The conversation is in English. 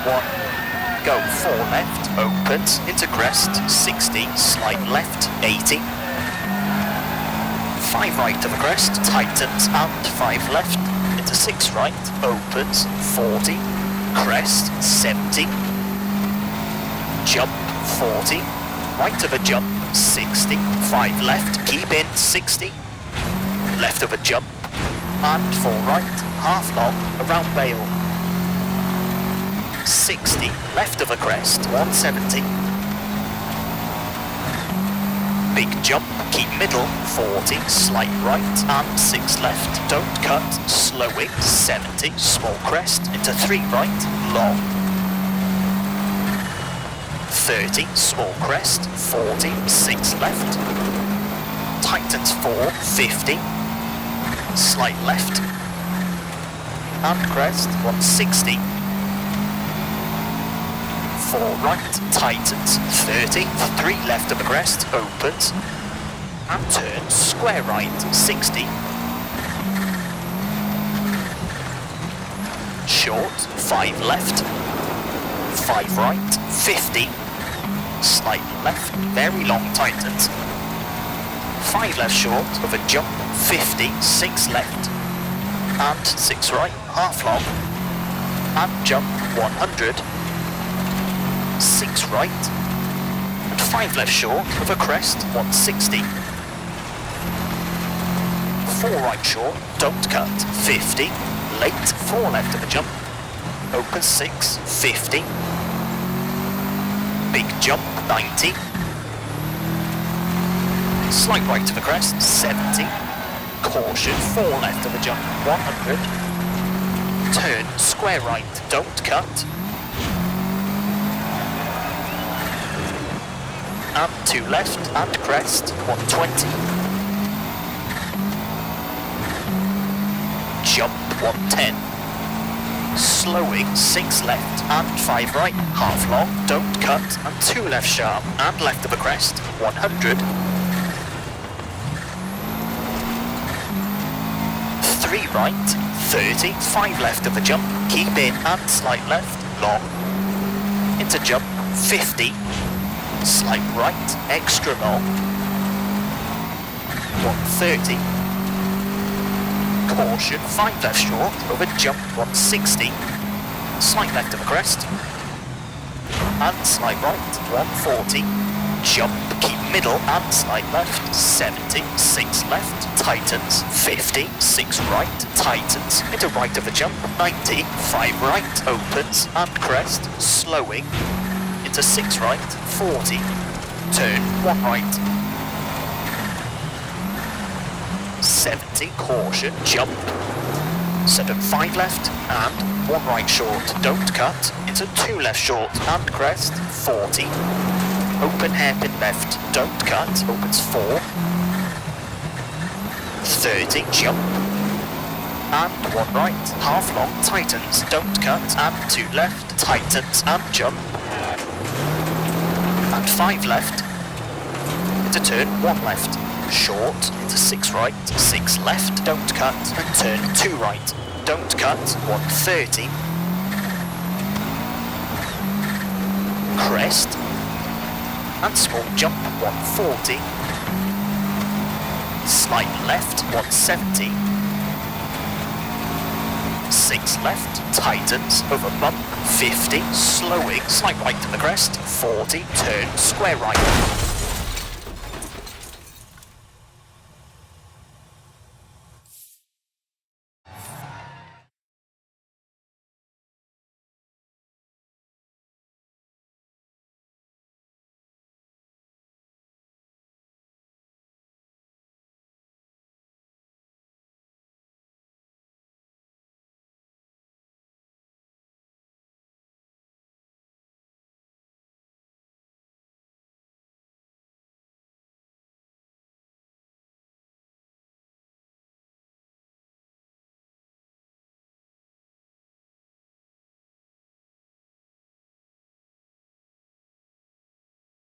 1. Go 4 left, opens, into crest, 60, slight left, 80. 5 right of the crest, tightens, and 5 left, into 6 right, opens, 40, crest, 70. Jump, 40, right of a jump, 60, 5 left, keep in, 60. Left of a jump, and 4 right, half long, around bail. 60, left of a crest, 170. Big jump, keep middle, 40, slight right, and 6 left, don't cut, slowing, 70, small crest, into 3 right, long. 30, small crest, 40, 6 left. Tightens 4, 50. Slight left. And crest, 160. 4 right, tightens, 30, 3 left of the crest, opens. And turns, square right, 60. Short, 5 left. 5 right, 50. Slight left, very long tightens. 5 left short of a jump, 50, 6 left. And 6 right, half long. And jump, 100. 6 right. And 5 left short of a crest, 160. 4 right short, don't cut, 50. Late, 4 left of a jump. Open 6, 50. Big jump, 90. Slight right of the crest, 70. Caution, 4 left of the jump, 100. Turn, square right, don't cut. And 2 left, and crest, 120. Jump, 110. Slowing, 6 left, and 5 right, half long, don't cut, and 2 left sharp, and left of the crest, 100. 3 right, 30, 5 left of the jump, keep in, and slight left, long. Into jump, 50, slight right, extra long. 130. Caution, 5 left short, over jump, 160. Slight left of the crest. And slight right, 140. Jump, keep middle, and slight left, 70. 6 left, tightens, 50. 6 right, tightens. Into right of the jump, 90. 5 right, opens, and crest, slowing. Into 6 right, 40. Turn, 1 right. 70, caution, jump. 7, 5 left, and 1 right short, don't cut. Into 2 left short, and crest, 40. Open hairpin left, don't cut, opens 4. 30, jump. And 1 right, half long, tightens, don't cut, and 2 left, tightens, and jump. And 5 left. Into turn, 1 left. Short, into 6 right, 6 left, don't cut, and turn 2 right, don't cut, 130. Crest, and small jump, 140. Slight left, 170. 6 left, tightens, over bump, 50, slowing, slight right to the crest, 40, turn, square right.